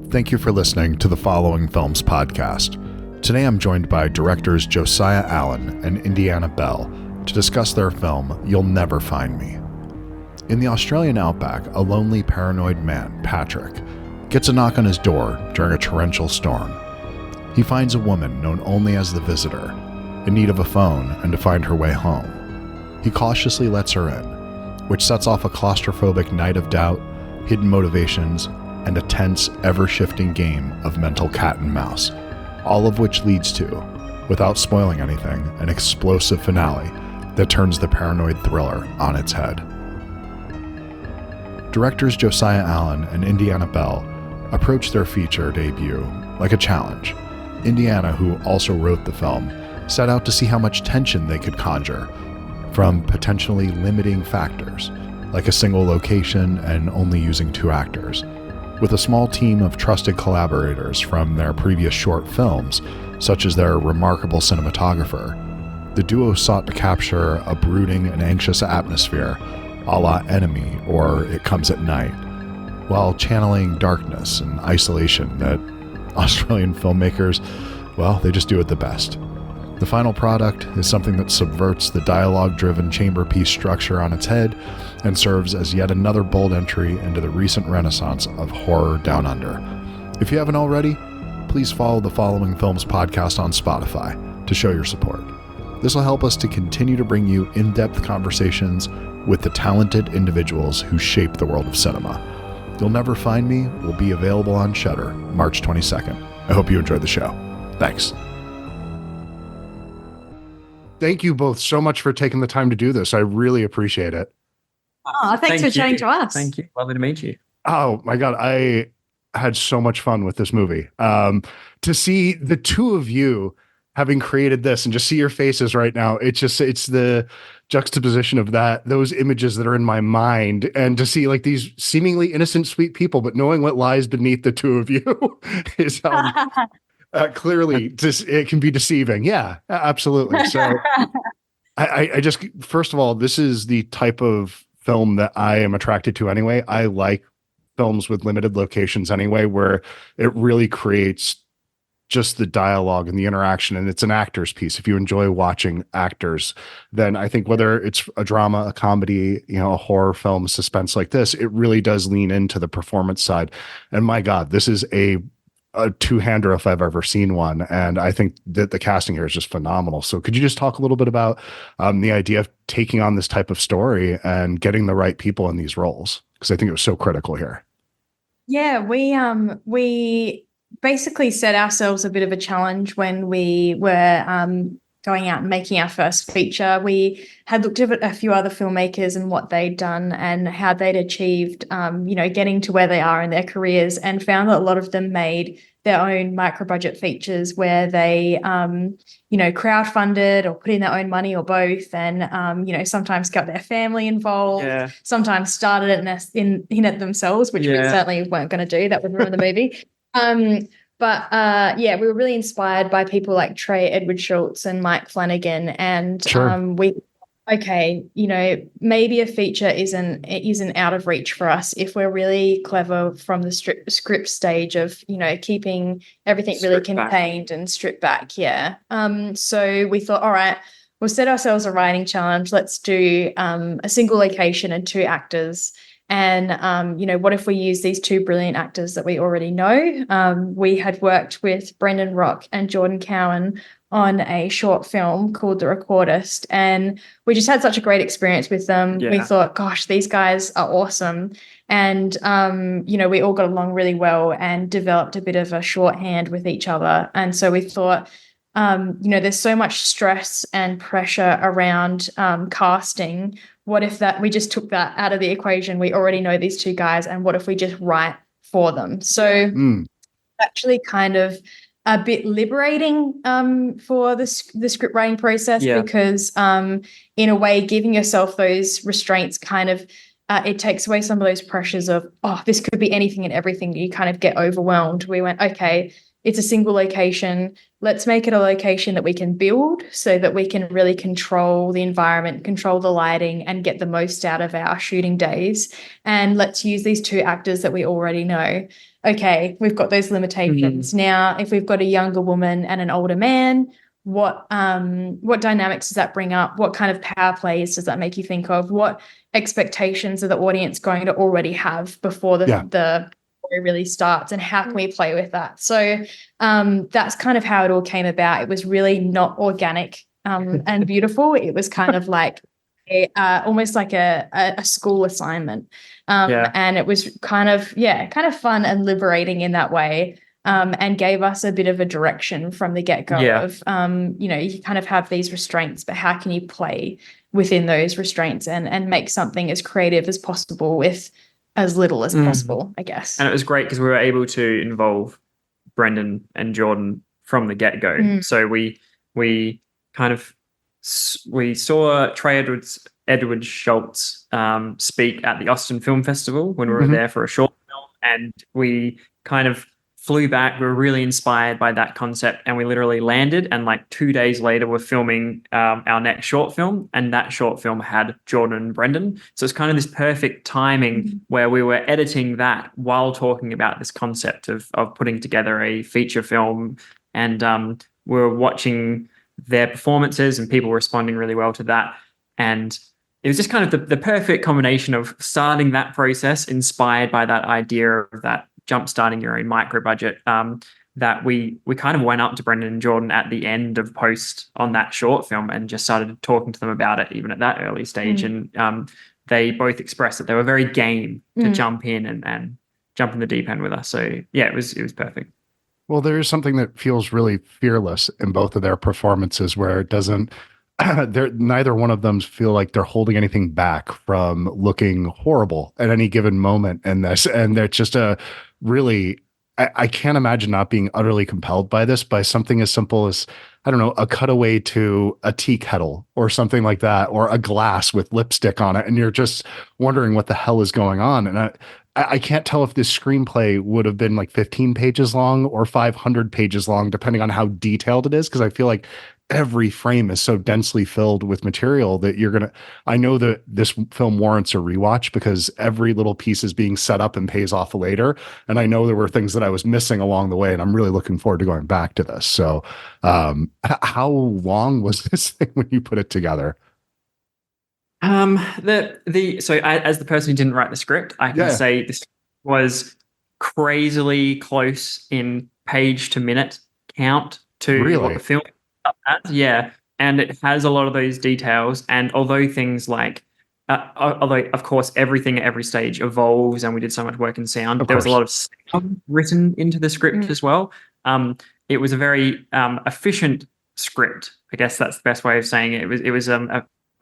Thank you for listening to the Following Films podcast. Today I'm joined by directors Josiah Allen and Indianna Bell to discuss their film, You'll Never Find Me. In the Australian outback, a lonely, paranoid man, Patrick, gets a knock on his door during a torrential storm. He finds a woman known only as the Visitor, in need of a phone and to find her way home. He cautiously lets her in, which sets off a claustrophobic night of doubt, hidden motivations, and a tense, ever-shifting game of mental cat and mouse, all of which leads to, without spoiling anything, an explosive finale that turns the paranoid thriller on its head. Directors Josiah Allen and Indianna Bell approached their feature debut like a challenge. Indianna, who also wrote the film, set out to see how much tension they could conjure from potentially limiting factors, like a single location and only using 2 actors. With a small team of trusted collaborators from their previous short films, such as their remarkable cinematographer, the duo sought to capture a brooding and anxious atmosphere a la Enemy or It Comes at Night, while channeling darkness and isolation that Australian filmmakers, well, they just do it the best. The final product is something that subverts the dialogue-driven chamber piece structure on its head and serves as yet another bold entry into the recent renaissance of horror down under. If you haven't already, please follow the Following Films podcast on Spotify to show your support. This will help us to continue to bring you in-depth conversations with the talented individuals who shape the world of cinema. You'll Never Find Me will be available on Shudder March 22nd. I hope you enjoyed the show. Thanks. Thank you both so much for taking the time to do this. I really appreciate it. Oh, thanks for chatting to us. Thank you. Lovely to meet you. Oh my God. I had so much fun with this movie. To see the two of you having created this and just see your faces right now, it's the juxtaposition of those images that are in my mind, and to see like these seemingly innocent, sweet people, but knowing what lies beneath the two of you is clearly it can be deceiving. Yeah, absolutely. So I just, first of all, this is the type of film that I am attracted to anyway. I like films with limited locations anyway, where it really creates just the dialogue and the interaction, and it's an actor's piece. If you enjoy watching actors, then I think whether it's a drama, a comedy, a horror film, suspense like this, it really does lean into the performance side. And my God, this is a two-hander if I've ever seen one. And I think that the casting here is just phenomenal. So could you just talk a little bit about the idea of taking on this type of story and getting the right people in these roles? Because I think it was so critical here. Yeah, we basically set ourselves a bit of a challenge when we were going out and making our first feature. We had looked at a few other filmmakers and what they'd done and how they'd achieved, getting to where they are in their careers, and found that a lot of them made their own micro-budget features where they, crowdfunded or put in their own money or both, and, sometimes got their family involved, sometimes started it in it themselves, which we certainly weren't going to do. That would ruin the movie. But we were really inspired by people like Trey Edward Schultz and Mike Flanagan, and maybe a feature isn't out of reach for us if we're really clever from the script stage of keeping everything really contained and stripped back. So we thought, all right, we'll set ourselves a writing challenge. Let's do a single location and 2 actors. And, what if we use these 2 brilliant actors that we already know? We had worked with Brendan Rock and Jordan Cowan on a short film called The Recordist, and we just had such a great experience with them. We thought, gosh, these guys are awesome. And, we all got along really well and developed a bit of a shorthand with each other. And so we thought, there's so much stress and pressure around casting. What if we just took that out of the equation? We already know these 2 guys, and what if we just write for them? So actually kind of a bit liberating for the script writing process, because in a way, giving yourself those restraints kind of it takes away some of those pressures of, this could be anything and everything. You kind of get overwhelmed. We went, okay, it's a single location. Let's make it a location that we can build so that we can really control the environment, control the lighting, and get the most out of our shooting days. And let's use these 2 actors that we already know. Okay, we've got those limitations. Now, if we've got a younger woman and an older man, what dynamics does that bring up? What kind of power plays does that make you think of? What expectations are the audience going to already have before the story really starts, and how can we play with that? So that's kind of how it all came about. It was really not organic and beautiful. It was kind of like almost like a school assignment, and it was kind of fun and liberating in that way. And gave us a bit of a direction from the get-go of, you kind of have these restraints, but how can you play within those restraints and make something as creative as possible with as little as possible, I guess. And it was great because we were able to involve Brendan and Jordan from the get-go. So we kind of we saw Trey Edward Schultz speak at the Austin Film Festival when we were there for a short film, and we kind of flew back. We were really inspired by that concept, and we literally landed, and like 2 days later we're filming our next short film, and that short film had Jordan and Brendan. So it's kind of this perfect timing where we were editing that while talking about this concept of putting together a feature film, and we were watching their performances and people responding really well to that. And it was just kind of the perfect combination of starting that process inspired by that idea of that jump-starting your own micro budget, that we kind of went up to Brendan and Jordan at the end of post on that short film and just started talking to them about it even at that early stage. And they both expressed that they were very game to jump in and jump in the deep end with us. So yeah, it was perfect. Well, there is something that feels really fearless in both of their performances, where it doesn't neither one of them feel like they're holding anything back from looking horrible at any given moment in this. And they're just I can't imagine not being utterly compelled by this, by something as simple as, I don't know, a cutaway to a tea kettle or something like that, or a glass with lipstick on it. And you're just wondering what the hell is going on. And I can't tell if this screenplay would have been like 15 pages long or 500 pages long, depending on how detailed it is. Because I feel like every frame is so densely filled with material that I know that this film warrants a rewatch because every little piece is being set up and pays off later. And I know there were things that I was missing along the way, and I'm really looking forward to going back to this. So how long was this thing when you put it together? As the person who didn't write the script, I can say this was crazily close in page to minute count to what the film has. Yeah, and it has a lot of those details. And although things like, although of course everything at every stage evolves, and we did so much work in sound, there was a lot of sound written into the script as well. It was a very efficient script. I guess that's the best way of saying it.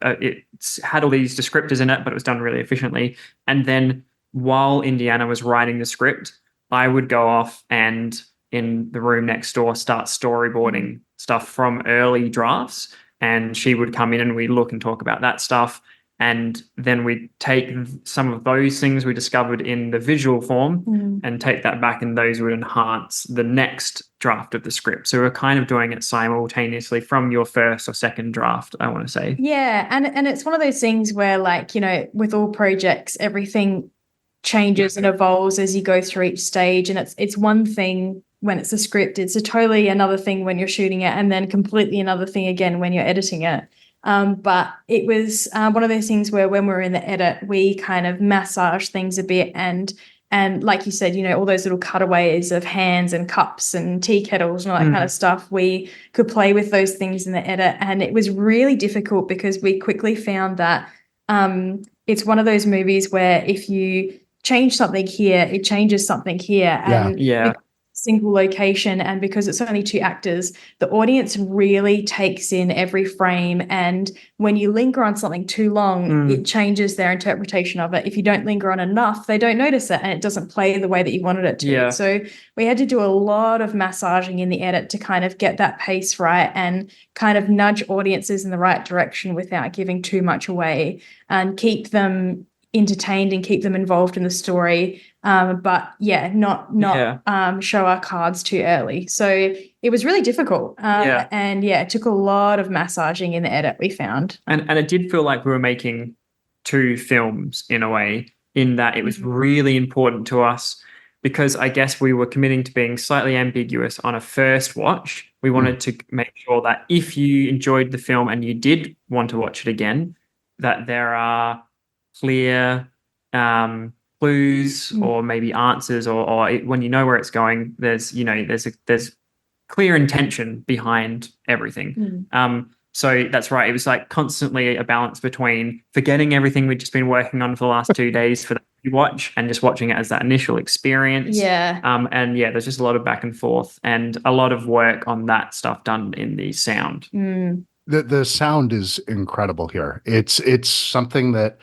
It had all these descriptors in it, but it was done really efficiently. And then while Indianna was writing the script, I would go off and in the room next door start storyboarding stuff from early drafts, and she would come in and we'd look and talk about that stuff. And then we'd take some of those things we discovered in the visual form and take that back, and those would enhance the next draft of the script. So we're kind of doing it simultaneously from your first or second draft, I want to say. Yeah, and it's one of those things where, like, with all projects, everything changes and evolves as you go through each stage. And it's one thing when it's a script, it's a totally another thing when you're shooting it, and then completely another thing again when you're editing it. But it was one of those things where when we were in the edit, we kind of massage things a bit, and like you said, all those little cutaways of hands and cups and tea kettles and all that kind of stuff, we could play with those things in the edit. And it was really difficult because we quickly found that it's one of those movies where if you change something here, it changes something here. And single location, and because it's only 2 actors, the audience really takes in every frame, and when you linger on something too long, it changes their interpretation of it. If you don't linger on enough, they don't notice it, and it doesn't play the way that you wanted it to. So we had to do a lot of massaging in the edit to kind of get that pace right and kind of nudge audiences in the right direction without giving too much away, and keep them entertained and keep them involved in the story. But yeah, not show our cards too early. So it was really difficult. And yeah, it took a lot of massaging in the edit, we found. And it did feel like we were making two films in a way, in that it was really important to us, because I guess we were committing to being slightly ambiguous on a first watch. We wanted to make sure that if you enjoyed the film and you did want to watch it again, that there are clear clues or maybe answers, or when you know where it's going, there's clear intention behind everything. So that's right. It was like constantly a balance between forgetting everything we'd just been working on for the last 2 days for the watch and just watching it as that initial experience. And yeah, there's just a lot of back and forth and a lot of work on that stuff done in the sound. The sound is incredible here. It's something that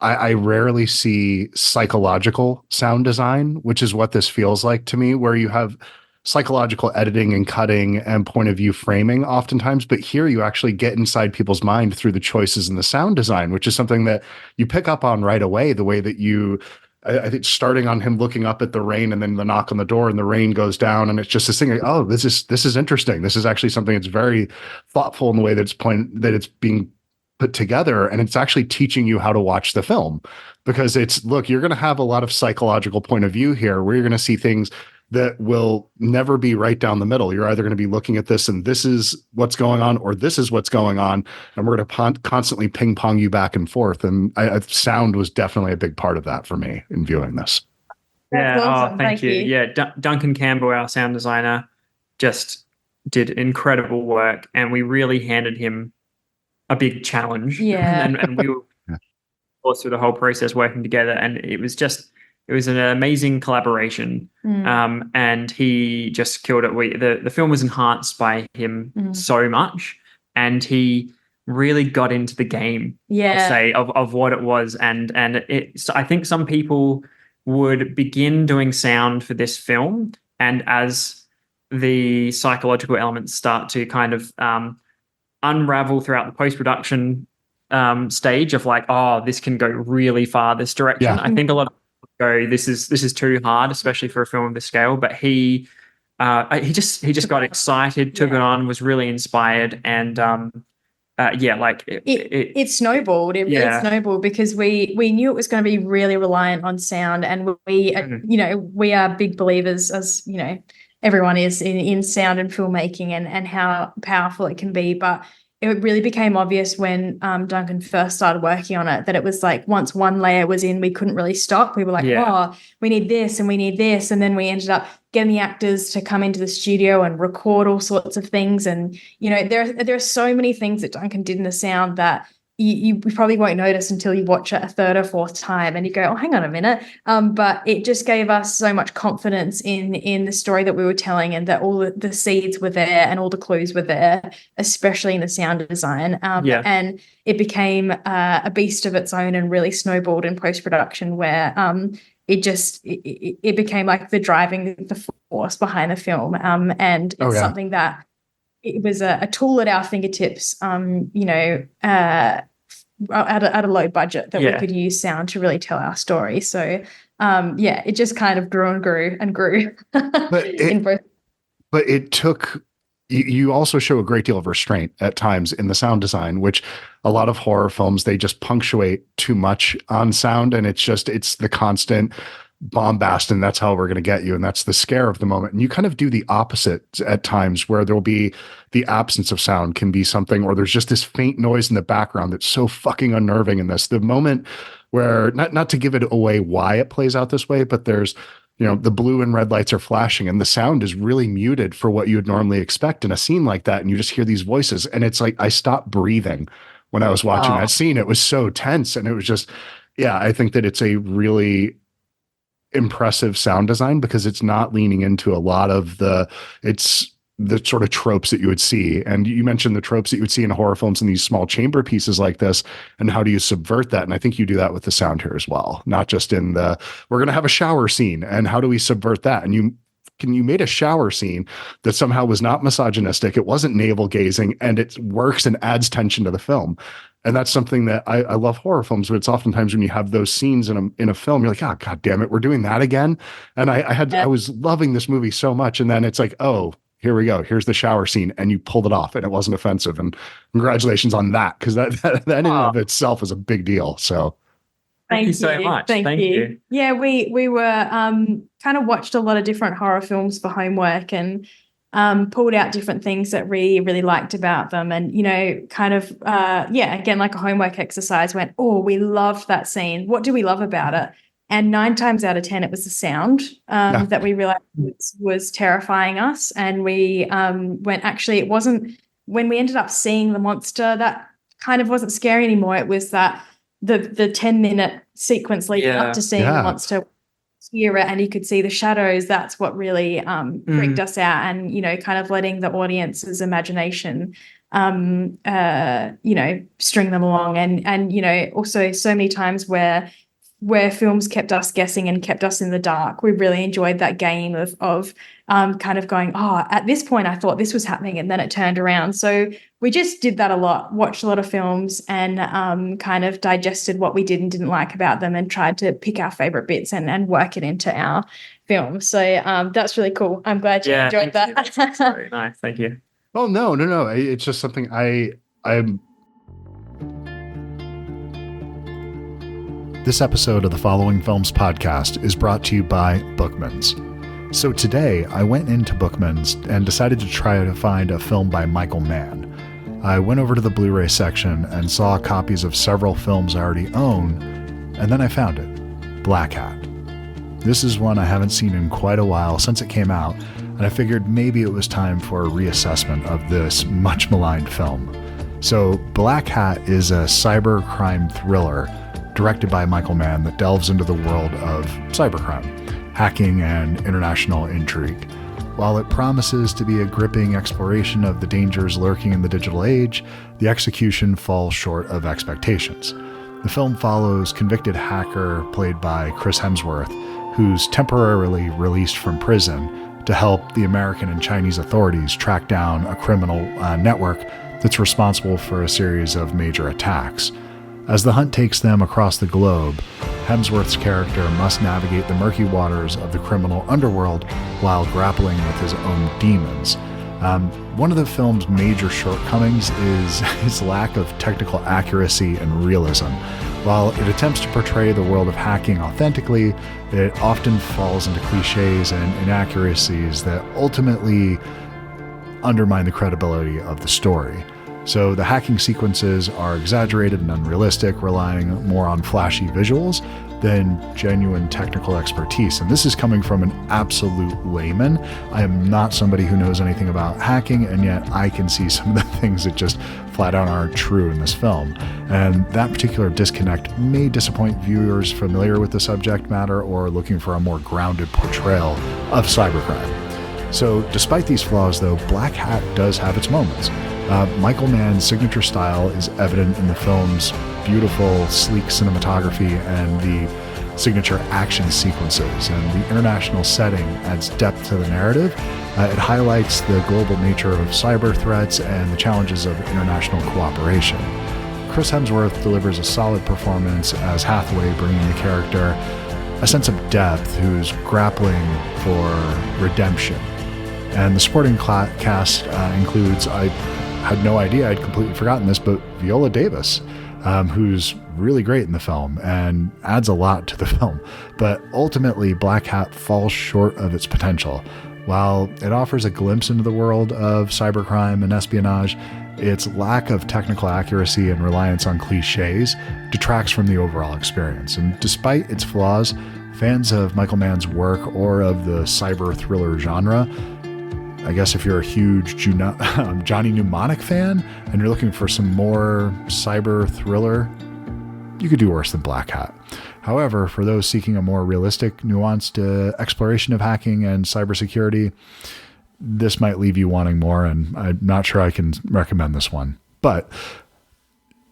I rarely see psychological sound design, which is what this feels like to me, where you have psychological editing and cutting and point of view framing oftentimes, but here you actually get inside people's mind through the choices in the sound design, which is something that you pick up on right away. The way that I think starting on him looking up at the rain and then the knock on the door and the rain goes down and it's just this thing like, oh, this is interesting. This is actually something that's very thoughtful in the way that it's being put together, and it's actually teaching you how to watch the film, because you're going to have a lot of psychological point of view here where you're going to see things that will never be right down the middle. You're either going to be looking at this and this is what's going on, or this is what's going on, and we're going to constantly ping pong you back and forth. And sound was definitely a big part of that for me in viewing this. That's awesome. Thank you. Yeah, Duncan Campbell, our sound designer, just did incredible work, and we really handed him a big challenge. And we were through the whole process working together, and it was an amazing collaboration. And he just killed it. The film was enhanced by him so much, and he really got into the game, I'd say, of what it was. And I think some people would begin doing sound for this film, and as the psychological elements start to kind of unravel throughout the post-production stage of like, oh, this can go really far this direction. I think a lot of people go, this is too hard, especially for a film of this scale. But he just got excited, took it on, was really inspired, and it snowballed. It really snowballed because we knew it was going to be really reliant on sound, and we are big believers, as you know, everyone is in sound and filmmaking and how powerful it can be. But it really became obvious when Duncan first started working on it that it was like once one layer was in, we couldn't really stop. We were like, oh, we need this and we need this. And then we ended up getting the actors to come into the studio and record all sorts of things. And, you know, there are so many things that Duncan did in the sound that you probably won't notice until you watch it a third or fourth time and you go, oh, hang on a minute. But it just gave us so much confidence in the story that we were telling, and that all the seeds were there and all the clues were there, especially in the sound design. And it became a beast of its own and really snowballed in post-production, where it became like the force behind the film. And it's something that it was a tool at our fingertips, at a low budget that we could use sound to really tell our story. So, it just kind of grew and grew and grew. But it took, you also show a great deal of restraint at times in the sound design, which a lot of horror films, they just punctuate too much on sound, and it's the constant bombast, and that's how we're going to get you, and that's the scare of the moment. And you kind of do the opposite at times, where there'll be the absence of sound can be something, or there's just this faint noise in the background that's so fucking unnerving in this. The moment where, not to give it away why it plays out this way, but there's, the blue and red lights are flashing and the sound is really muted for what you would normally expect in a scene like that, and you just hear these voices, and it's like I stopped breathing when I was watching that scene. It was so tense, and it was just, I think that it's a really impressive sound design, because it's not leaning into a lot of the sort of tropes that you would see. And you mentioned the tropes that you would see in horror films in these small chamber pieces like this, and how do you subvert that? And I think you do that with the sound here as well, not just in we're going to have a shower scene, and how do we subvert that? And you made a shower scene that somehow was not misogynistic. It wasn't navel gazing, and it works and adds tension to the film. And that's something that I love horror films, but it's oftentimes when you have those scenes in a film, you're like, oh, God damn it, we're doing that again. And I was loving this movie so much. And then it's like, oh, here we go. Here's the shower scene. And you pulled it off and it wasn't offensive. And congratulations on that. Because that in and of itself is a big deal. So thank you so much. Thank you. Yeah, we were kind of watched a lot of different horror films for homework and pulled out different things that we really liked about them. And, you know, kind of, again, like a homework exercise, went, oh, we loved that scene. What do we love about it? And 9 times out of 10, it was the sound that we realized was terrifying us. And we went, actually, it wasn't, when we ended up seeing the monster, that kind of wasn't scary anymore. It was that the 10-minute sequence leading up to seeing the monster, hear it, and you could see the shadows. That's what really freaked us out. And, you know, kind of letting the audience's imagination, string them along. And, you know, also so many times where films kept us guessing and kept us in the dark. We really enjoyed that game of kind of going, oh, at this point I thought this was happening, and then it turned around. So we just did that a lot, watched a lot of films and kind of digested what we did and didn't like about them and tried to pick our favorite bits and work it into our film. So that's really cool. I'm glad you enjoyed that. That's very nice. Thank you. Oh, no. It's just something I'm. This episode of the Following Films podcast is brought to you by Bookman's. So today I went into Bookman's and decided to try to find a film by Michael Mann. I went over to the Blu-ray section and saw copies of several films I already own, and then I found it, Black Hat. This is one I haven't seen in quite a while since it came out, and I figured maybe it was time for a reassessment of this much maligned film. So Black Hat is a cyber crime thriller directed by Michael Mann that delves into the world of cybercrime, hacking, and international intrigue. While it promises to be a gripping exploration of the dangers lurking in the digital age, the execution falls short of expectations. The film follows convicted hacker played by Chris Hemsworth, who's temporarily released from prison to help the American and Chinese authorities track down a criminal network that's responsible for a series of major attacks. As the hunt takes them across the globe, Hemsworth's character must navigate the murky waters of the criminal underworld while grappling with his own demons. One of the film's major shortcomings is its lack of technical accuracy and realism. While it attempts to portray the world of hacking authentically, it often falls into cliches and inaccuracies that ultimately undermine the credibility of the story. So the hacking sequences are exaggerated and unrealistic, relying more on flashy visuals than genuine technical expertise. And this is coming from an absolute layman. I am not somebody who knows anything about hacking, and yet I can see some of the things that just flat out aren't true in this film. And that particular disconnect may disappoint viewers familiar with the subject matter or looking for a more grounded portrayal of cybercrime. So despite these flaws, though, Black Hat does have its moments. Michael Mann's signature style is evident in the film's beautiful, sleek cinematography and the signature action sequences, and the international setting adds depth to the narrative. It highlights the global nature of cyber threats and the challenges of international cooperation. Chris Hemsworth delivers a solid performance as Hathaway, bringing the character a sense of depth who's grappling for redemption. And the supporting cast includes, I had no idea, I'd completely forgotten this, but Viola Davis, who's really great in the film and adds a lot to the film. But ultimately, Black Hat falls short of its potential. While it offers a glimpse into the world of cybercrime and espionage, its lack of technical accuracy and reliance on cliches detracts from the overall experience. And despite its flaws, fans of Michael Mann's work or of the cyber thriller genre, I guess if you're a huge Johnny Mnemonic fan and you're looking for some more cyber thriller, you could do worse than Black Hat. However, for those seeking a more realistic, nuanced exploration of hacking and cybersecurity, this might leave you wanting more, and I'm not sure I can recommend this one. But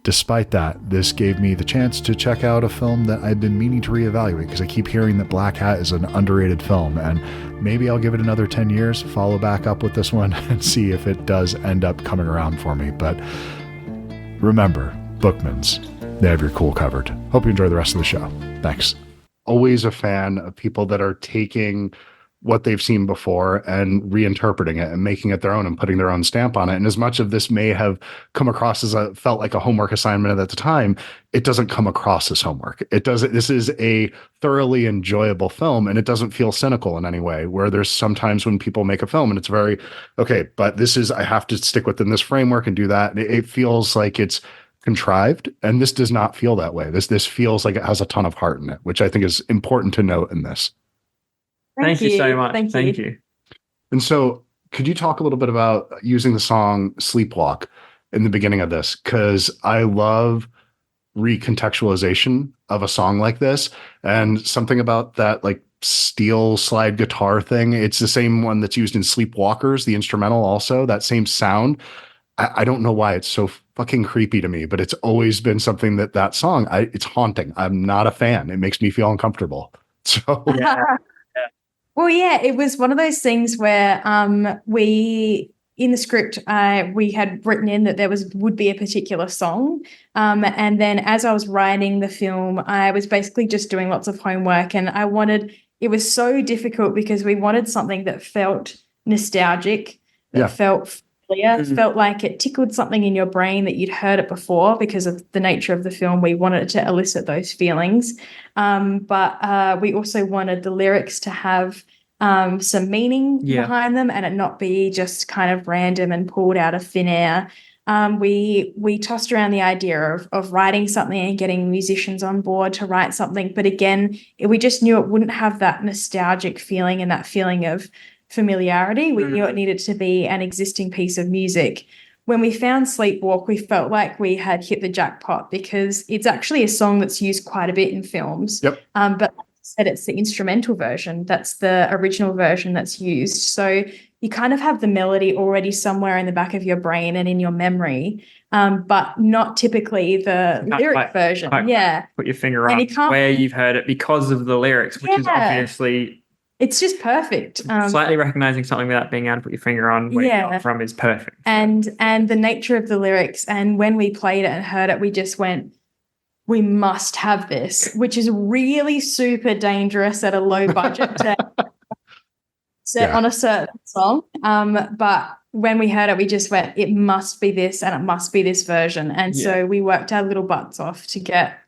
despite that, this gave me the chance to check out a film that I've been meaning to reevaluate, because I keep hearing that Black Hat is an underrated film, and maybe I'll give it another 10 years, follow back up with this one, and see if it does end up coming around for me. But remember, Bookmans. They have your cool covered. Hope you enjoy the rest of the show. Thanks. Always a fan of people that are taking what they've seen before and reinterpreting it and making it their own and putting their own stamp on it. And as much of this may have come across as felt like a homework assignment at the time, it doesn't come across as homework. It doesn't. This is a thoroughly enjoyable film, and it doesn't feel cynical in any way, where there's sometimes when people make a film and it's very, okay, but this is, I have to stick within this framework and do that. And it feels like it's contrived, and this does not feel that way. This feels like it has a ton of heart in it, which I think is important to note in this. Thank you so much. Thank you. And so could you talk a little bit about using the song Sleepwalk in the beginning of this? Because I love recontextualization of a song like this, and something about that like steel slide guitar thing. It's the same one that's used in Sleepwalkers, the instrumental also, that same sound. I don't know why it's so fucking creepy to me, but it's always been something that song, it's haunting. I'm not a fan. It makes me feel uncomfortable. So Yeah. Well, yeah, it was one of those things where we in the script we had written in that there would be a particular song, and then as I was writing the film, I was basically just doing lots of homework, and it was so difficult because we wanted something that felt nostalgic, that felt familiar, felt like it tickled something in your brain that you'd heard it before because of the nature of the film. We wanted it to elicit those feelings. But we also wanted the lyrics to have some meaning behind them and it not be just kind of random and pulled out of thin air. We tossed around the idea of writing something and getting musicians on board to write something. But again, we just knew it wouldn't have that nostalgic feeling and that feeling of familiarity. We knew it needed to be an existing piece of music. When we found Sleepwalk, we felt like we had hit the jackpot because it's actually a song that's used quite a bit in films. Yep. But like I said, it's the instrumental version. That's the original version that's used. So you kind of have the melody already somewhere in the back of your brain and in your memory, but not typically the lyric version. Put your finger on where you've heard it because of the lyrics, which is obviously... It's just perfect. Slightly recognizing something without being able to put your finger on where you got from is perfect. And the nature of the lyrics, and when we played it and heard it, we just went, we must have this, which is really super dangerous at a low budget to set on a certain song. But when we heard it, we just went, it must be this and it must be this version. And so we worked our little butts off to get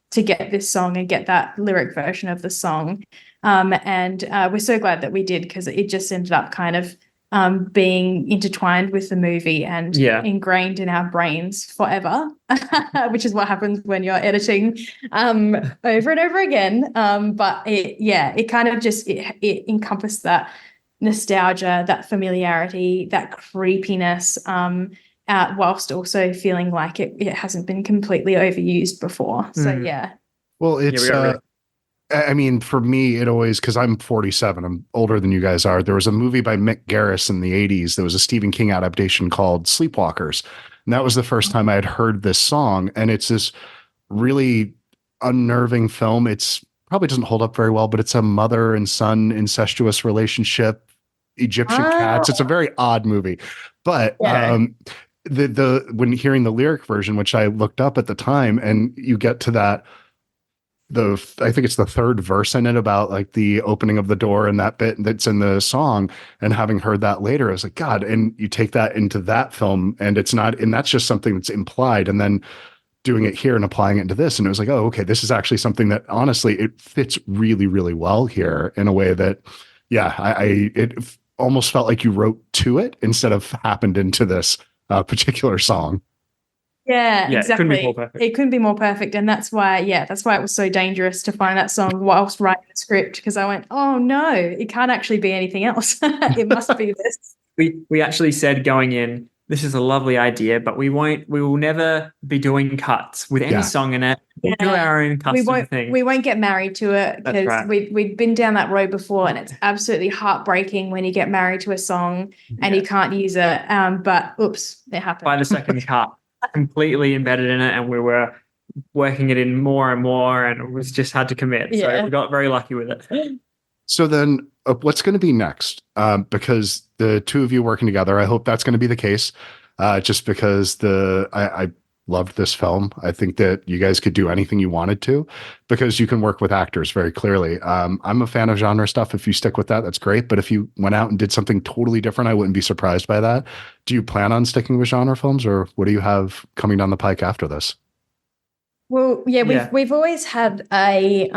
this song and get that lyric version of the song. And we're so glad that we did because it just ended up kind of being intertwined with the movie and ingrained in our brains forever, which is what happens when you're editing over and over again. But it kind of just, it encompassed that nostalgia, that familiarity, that creepiness, whilst also feeling like it hasn't been completely overused before. So, Well, it's... I mean, for me, it always, because I'm 47, I'm older than you guys are. There was a movie by Mick Garris in the 80s. There was a Stephen King adaptation called Sleepwalkers. And that was the first time I had heard this song. And it's this really unnerving film. It's probably doesn't hold up very well, but it's a mother and son incestuous relationship, Egyptian cats. It's a very odd movie. But the when hearing the lyric version, which I looked up at the time, and you get to that, I think it's the third verse in it about like the opening of the door and that bit that's in the song, and having heard that later, I was like, God, and you take that into that film and it's not, and that's just something that's implied, and then doing it here and applying it into this. And it was like, oh, okay, this is actually something that honestly, it fits really, really well here in a way that, it almost felt like you wrote to it instead of happened into this particular song. Yeah, exactly. It couldn't be more perfect. And that's why it was so dangerous to find that song whilst writing the script, because I went, oh no, it can't actually be anything else. It must be this. We actually said going in, this is a lovely idea, but we will never be doing cuts with any song in it. We'll do our own custom thing. We won't get married to it because we've been down that road before, and it's absolutely heartbreaking when you get married to a song and you can't use it. But oops, it happened. By the second cut. Completely embedded in it, and we were working it in more and more, and we just had to commit. So we got very lucky with it. So then what's going to be next? Because the two of you working together, I hope that's going to be the case. Just because I loved this film. I think that you guys could do anything you wanted to because you can work with actors very clearly. I'm a fan of genre stuff. If you stick with that, that's great. But if you went out and did something totally different, I wouldn't be surprised by that. Do you plan on sticking with genre films, or what do you have coming down the pike after this? Well, yeah, we've always had a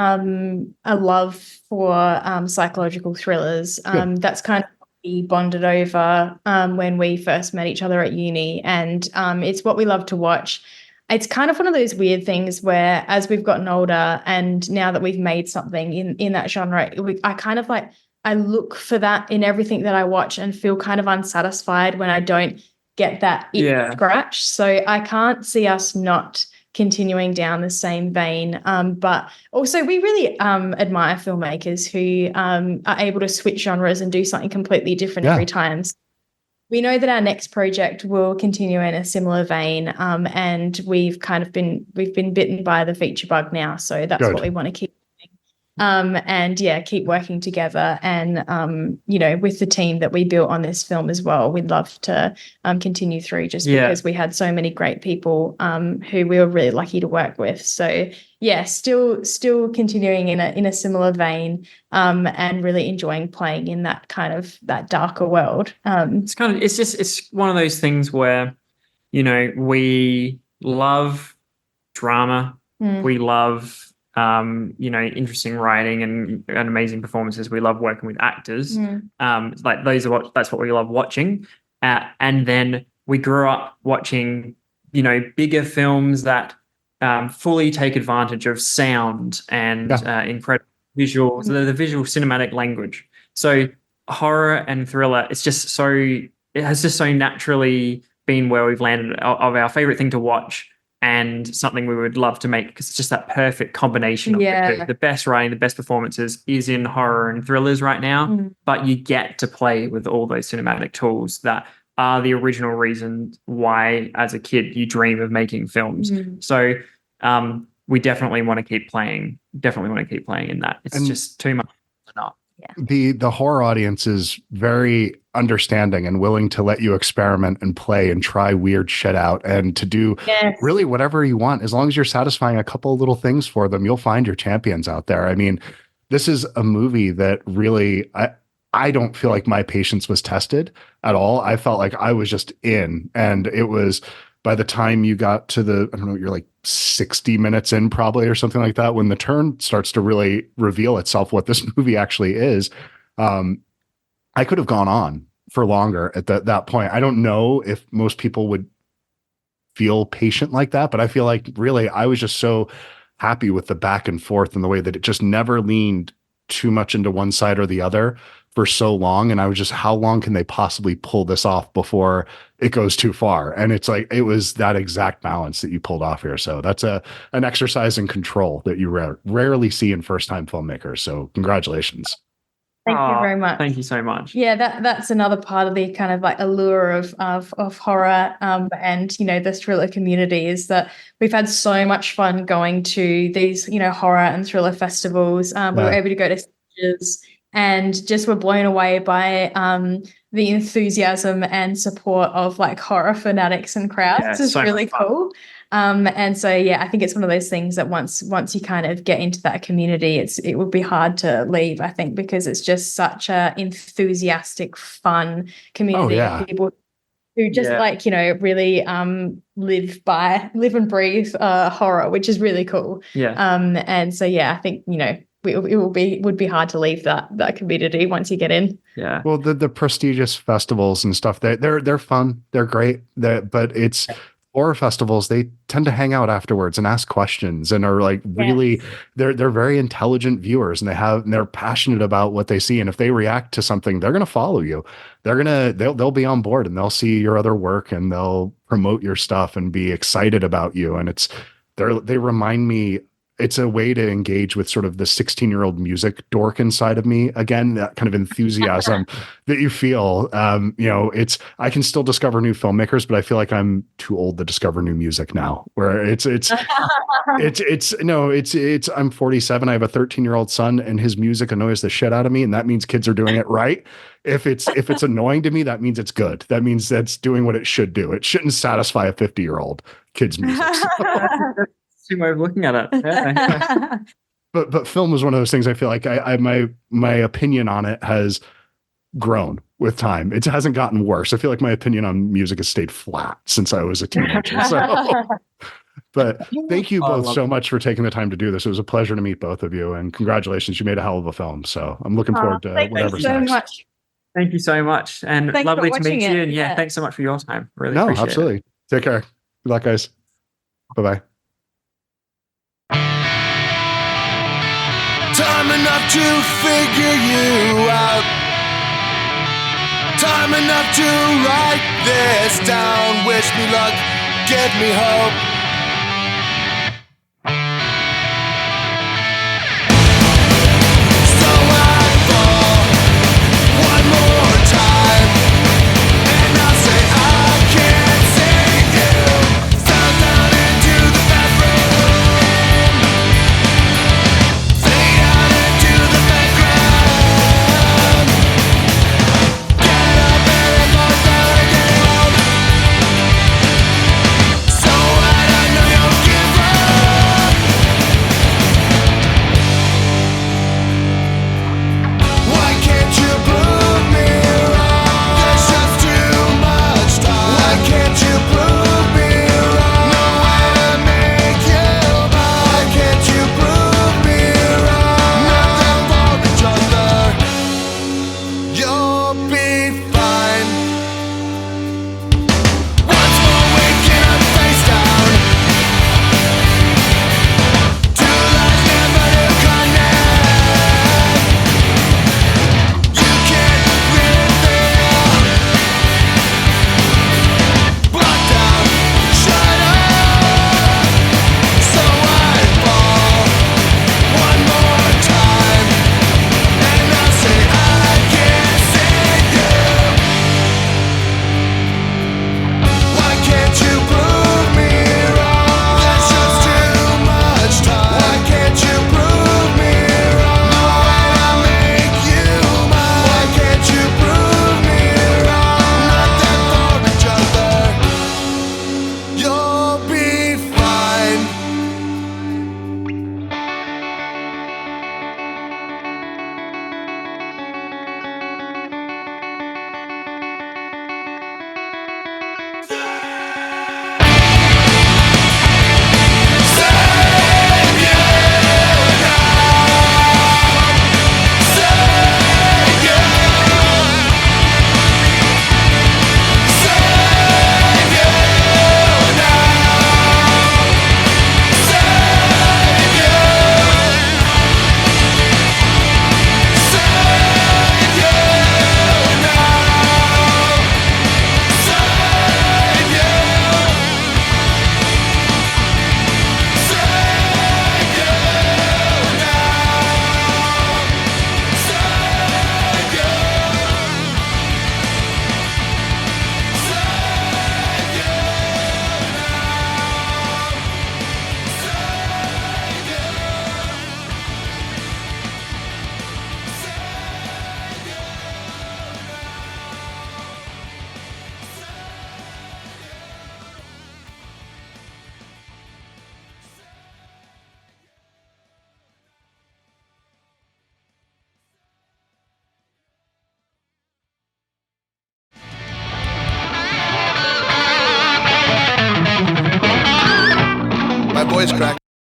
love for psychological thrillers. That's kind of what we bonded over when we first met each other at uni, and it's what we love to watch. It's kind of one of those weird things where, as we've gotten older, and now that we've made something in that genre, I kind of like I look for that in everything that I watch, and feel kind of unsatisfied when I don't get that itch scratch. So I can't see us not continuing down the same vein. But also we really admire filmmakers who are able to switch genres and do something completely different every time. So we know that our next project will continue in a similar vein. And we've been bitten by the feature bug now. So that's what we want to keep. And keep working together, and with the team that we built on this film as well, we'd love to continue through, just because we had so many great people who we were really lucky to work with. So still continuing in a similar vein, and really enjoying playing in that kind of that darker world. It's one of those things where we love drama, we love interesting writing and amazing performances. We love working with actors. Like that's what we love watching. And then we grew up watching, bigger films that fully take advantage of sound and incredible visuals, the visual cinematic language. So horror and thriller, it has just so naturally been where we've landed of our favorite thing to watch, and something we would love to make, because it's just that perfect combination of the best writing, the best performances is in horror and thrillers right now, but you get to play with all those cinematic tools that are the original reason why, as a kid, you dream of making films. So we definitely want to keep playing in that. It's just too much to not. The horror audience is very understanding and willing to let you experiment and play and try weird shit out, and to do really whatever you want. As long as you're satisfying a couple of little things for them, you'll find your champions out there. I mean, this is a movie that really, I don't feel like my patience was tested at all. I felt like I was just in, and it was, by the time you got to you're like 60 minutes in probably, or something like that, when the turn starts to really reveal itself, what this movie actually is. I could have gone on for longer at that point. I don't know if most people would feel patient like that, but I feel like really I was just so happy with the back and forth and the way that it just never leaned too much into one side or the other for so long. And I was just, how long can they possibly pull this off before it goes too far? And it's like, it was that exact balance that you pulled off here. So that's an exercise in control that you rarely see in first-time filmmakers. So congratulations. Thank you very much. Thank you so much. Yeah, that's another part of the kind of like allure of horror and the thriller community, is that we've had so much fun going to these horror and thriller festivals. We were able to go to stages and just were blown away by the enthusiasm and support of like horror fanatics and crowds. It's really cool. And so I think it's one of those things that once you kind of get into that community, it would be hard to leave, I think, because it's just such a enthusiastic, fun community of people who just really live and breathe horror, which is really cool. And so I think it would be hard to leave that community once you get in. Well, the prestigious festivals and stuff, they're fun, they're great, but it's horror festivals, they tend to hang out afterwards and ask questions, and are like really they're very intelligent viewers, and they're passionate about what they see, and if they react to something, they're going to follow you. They'll be on board, and they'll see your other work, and they'll promote your stuff and be excited about you. And they remind me it's a way to engage with sort of the 16-year-old music dork inside of me again, that kind of enthusiasm that you feel. I can still discover new filmmakers, but I feel like I'm too old to discover new music now, where I'm 47. I have a 13-year-old son, and his music annoys the shit out of me, and that means kids are doing it right. If it's annoying to me, that means it's good. That means that's doing what it should do. It shouldn't satisfy a 50-year-old kid's music. Way of looking at it. Yeah. But film is one of those things I feel like my opinion on it has grown with time. It hasn't gotten worse. I feel like my opinion on music has stayed flat since I was a teenager. But thank you both so much for taking the time to do this. It was a pleasure to meet both of you, and congratulations, you made a hell of a film. So I'm looking forward to whatever's next. Much. Thank you so much, and thanks lovely to meet you. It. And yeah, thanks so much for your time. Really appreciate absolutely. it. Take care. Good luck, guys. Bye-bye. Time enough to figure you out. Time enough to write this down. Wish me luck, give me hope.